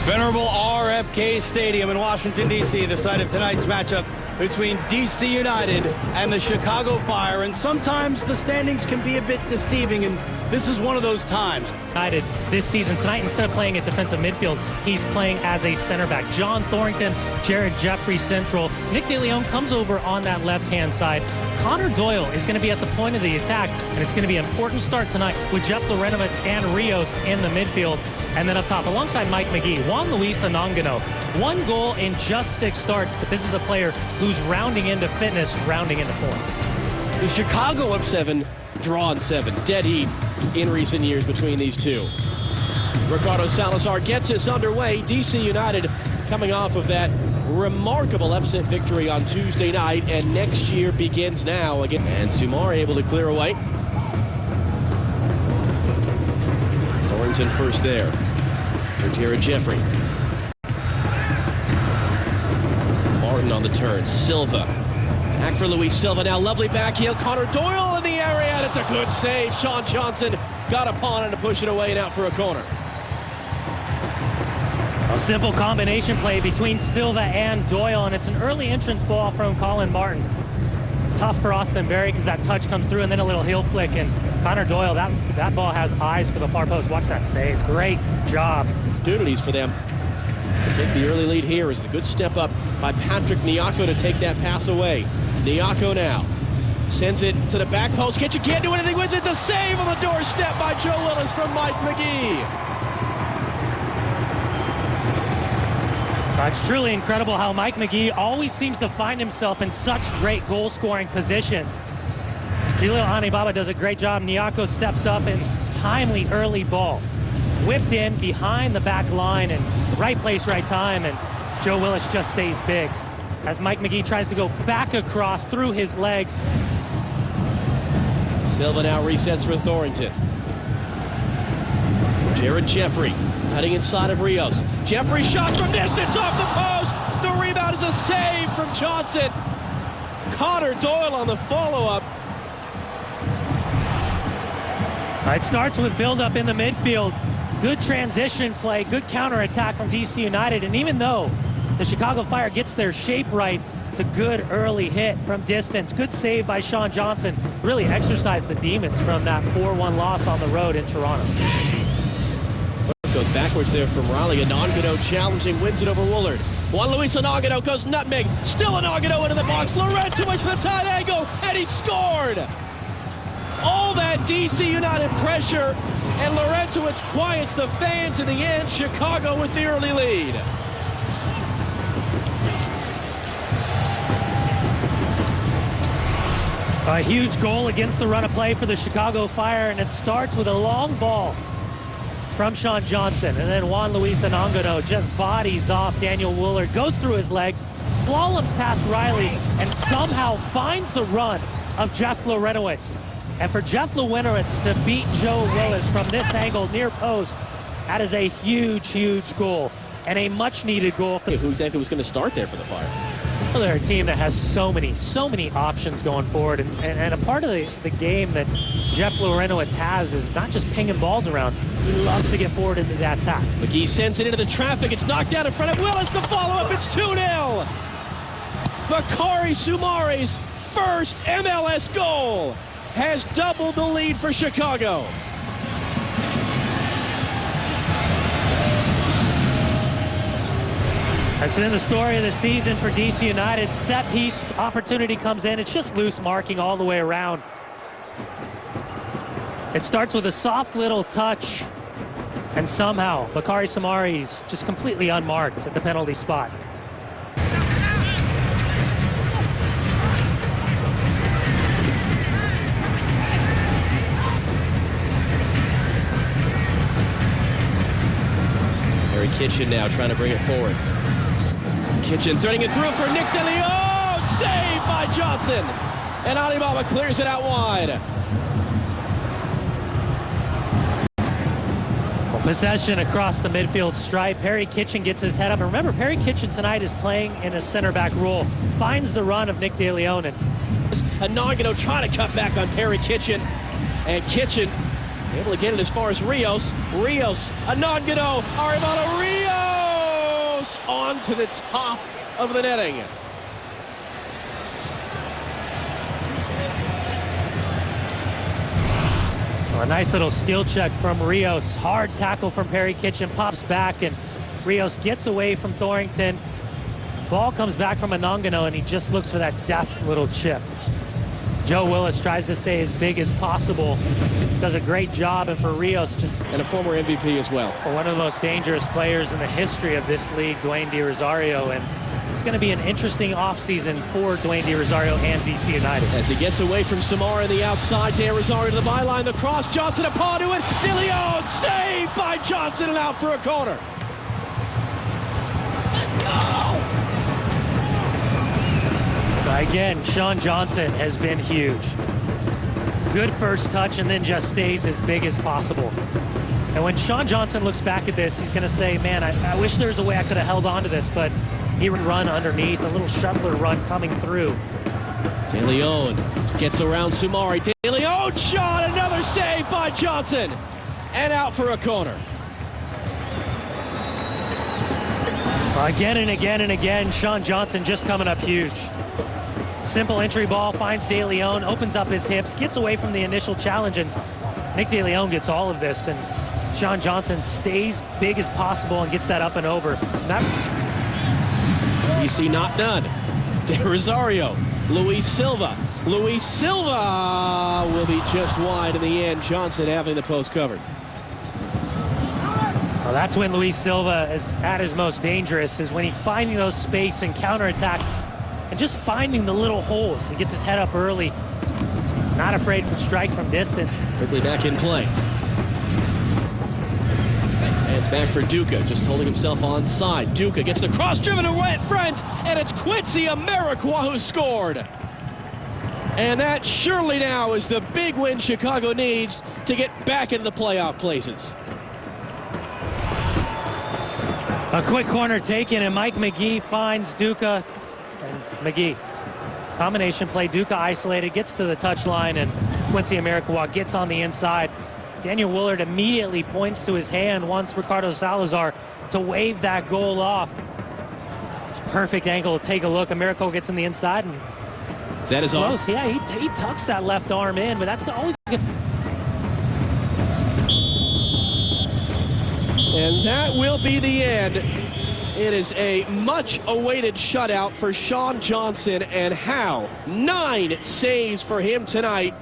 Venerable RFK Stadium in Washington, D.C., the site of tonight's matchup between D.C. United and the Chicago Fire. And sometimes the standings can be a bit deceiving, and this is one of those times. United this season. Tonight, instead of playing at defensive midfield, he's playing as a center back. John Thorrington, Jared Jeffrey central. Nick DeLeon comes over on that left-hand side. Connor Doyle is going to be at the point of the attack, and it's going to be an important start tonight with Jeff Lorenovitz and Rios in the midfield. And then up top, alongside Mike McGee, Juan Luis Anongano. 1 goal in just 6 starts, but this is a player who's rounding into fitness, rounding into form. The Chicago up 7, drawn 7. Dead heat in recent years between these two. Ricardo Salazar gets us underway. DC United coming off of that remarkable upset victory on Tuesday night, and next year begins now again. And Sumar able to clear away. Thorrington first there for Jared Jeffrey. Martin on the turn. Silva. Back for Luis Silva now. Lovely back heel. Connor Doyle in the area, and it's a good save. Sean Johnson got upon it to push it away and out for a corner. A simple combination play between Silva and Doyle, and it's an early entrance ball from Colin Martin. Tough for Austin Berry because that touch comes through, and then a little heel flick, and Connor Doyle, that ball has eyes for the far post. Watch that save. Great job. Opportunities for them to take the early lead here. Is a good step up by Patrick Nyako to take that pass away. Nyako now sends it to the back post. Kitchen can't do anything with it. It's a save on the doorstep by Joe Willis from Mike McGee. It's truly incredible how Mike McGee always seems to find himself in such great goal-scoring positions. Jalil Anibaba does a great job. Nyako steps up and timely early ball. Whipped in behind the back line, and right place, right time, and Joe Willis just stays big. As Mike McGee tries to go back across through his legs. Silva now resets for Thorrington. Jared Jeffrey cutting inside of Rios. Jeffrey shot from distance off the post. The rebound is a save from Johnson. Connor Doyle on the follow-up. It starts with build-up in the midfield. Good transition play, good counterattack from DC United, and even though the Chicago Fire gets their shape right, it's a good early hit from distance. Good save by Sean Johnson. Really exercised the demons from that 4-1 loss on the road in Toronto. Goes backwards there from Raleigh. Anongano challenging, wins it over Woolard. Juan Luis Anongano goes nutmeg. Still Anongano into the box. Laurentowicz with a tight angle, and he scored. All that DC United pressure, and Laurentowicz quiets the fans in the end. Chicago with the early lead. A huge goal against the run of play for the Chicago Fire, and it starts with a long ball from Sean Johnson, and then Juan Luis Anongano just bodies off Daniel Woolard, goes through his legs, slaloms past Riley, and somehow finds the run of Jeff Lorenowitz. And for Jeff Lorenowitz to beat Joe Willis from this angle near post, that is a huge, huge goal, and a much-needed goal. Who exactly was going to start there for the Fire? Well, they're a team that has so many options going forward, and a part of the game that Jeff Lorenowitz has is not just pinging balls around. He loves to get forward into that attack. McGee sends it into the traffic. It's knocked down in front of Willis. The follow-up, it's 2-0. Bakary Soumare's first MLS goal has doubled the lead for Chicago. That's in the story of the season for DC United. Set piece opportunity comes in. It's just loose marking all the way around. It starts with a soft little touch, and somehow Bakary Soumare's just completely unmarked at the penalty spot. Harry Kitchen now trying to bring it forward. Kitchen threading it through for Nick DeLeon. Saved by Johnson. And Alibaba clears it out wide. Possession across the midfield stripe. Perry Kitchen gets his head up. And remember, Perry Kitchen tonight is playing in a center back role. Finds the run of Nick DeLeon. And Anongano trying to cut back on Perry Kitchen. And Kitchen able to get it as far as Rios. Anongano, Arevalo, Rios! run to the top of the netting. A nice little skill check from Rios. Hard tackle from Perry Kitchen, pops back, and Rios gets away from Thornton. Ball comes back from Anongano, and he just looks for that deft little chip. Joe Willis tries to stay as big as possible. Does a great job, and for Rios, just... And a former MVP as well. One of the most dangerous players in the history of this league, Dwayne De Rosario, and it's going to be an interesting offseason for Dwayne De Rosario and DC United. As he gets away from Samara on the outside, De Rosario to the byline, the cross, Johnson a paw to it, De Leon saved by Johnson and out for a corner. Again, Sean Johnson has been huge. Good first touch and then just stays as big as possible. And when Sean Johnson looks back at this, he's going to say, man, I wish there was a way I could have held on to this, but he would run underneath, a little shuttler run coming through. De Leon gets around Sumari. De Leon shot, another save by Johnson, and out for a corner. Again and again and again, Sean Johnson just coming up huge. Simple entry ball, finds De Leon, opens up his hips, gets away from the initial challenge, and Nick De Leon gets all of this, and Sean Johnson stays big as possible and gets that up and over. DC not done. De Rosario, Luis Silva. Luis Silva will be just wide in the end. Johnson having the post covered. Well, that's when Luis Silva is at his most dangerous, is when he's finding those space and counterattack and just finding the little holes. He gets his head up early, not afraid to strike from distance. Quickly back in play. And it's back for Duca, just holding himself on side. Duca gets the cross driven away at front, and it's Quincy Amarikwa who scored. And that surely now is the big win Chicago needs to get back into the playoff places. A quick corner taken, and Mike McGee finds Duca. And McGee, combination play, Duca isolated, gets to the touchline, and Quincy Amarikwa gets on the inside. Daniel Woolard immediately points to his hand, wants Ricardo Salazar to wave that goal off. It's perfect angle to take a look. Amarikwa gets in the inside, and that is close. Yeah, he tucks that left arm in, but that's always good. And that will be the end. It is a much-awaited shutout for Sean Johnson, and how 9 saves for him tonight.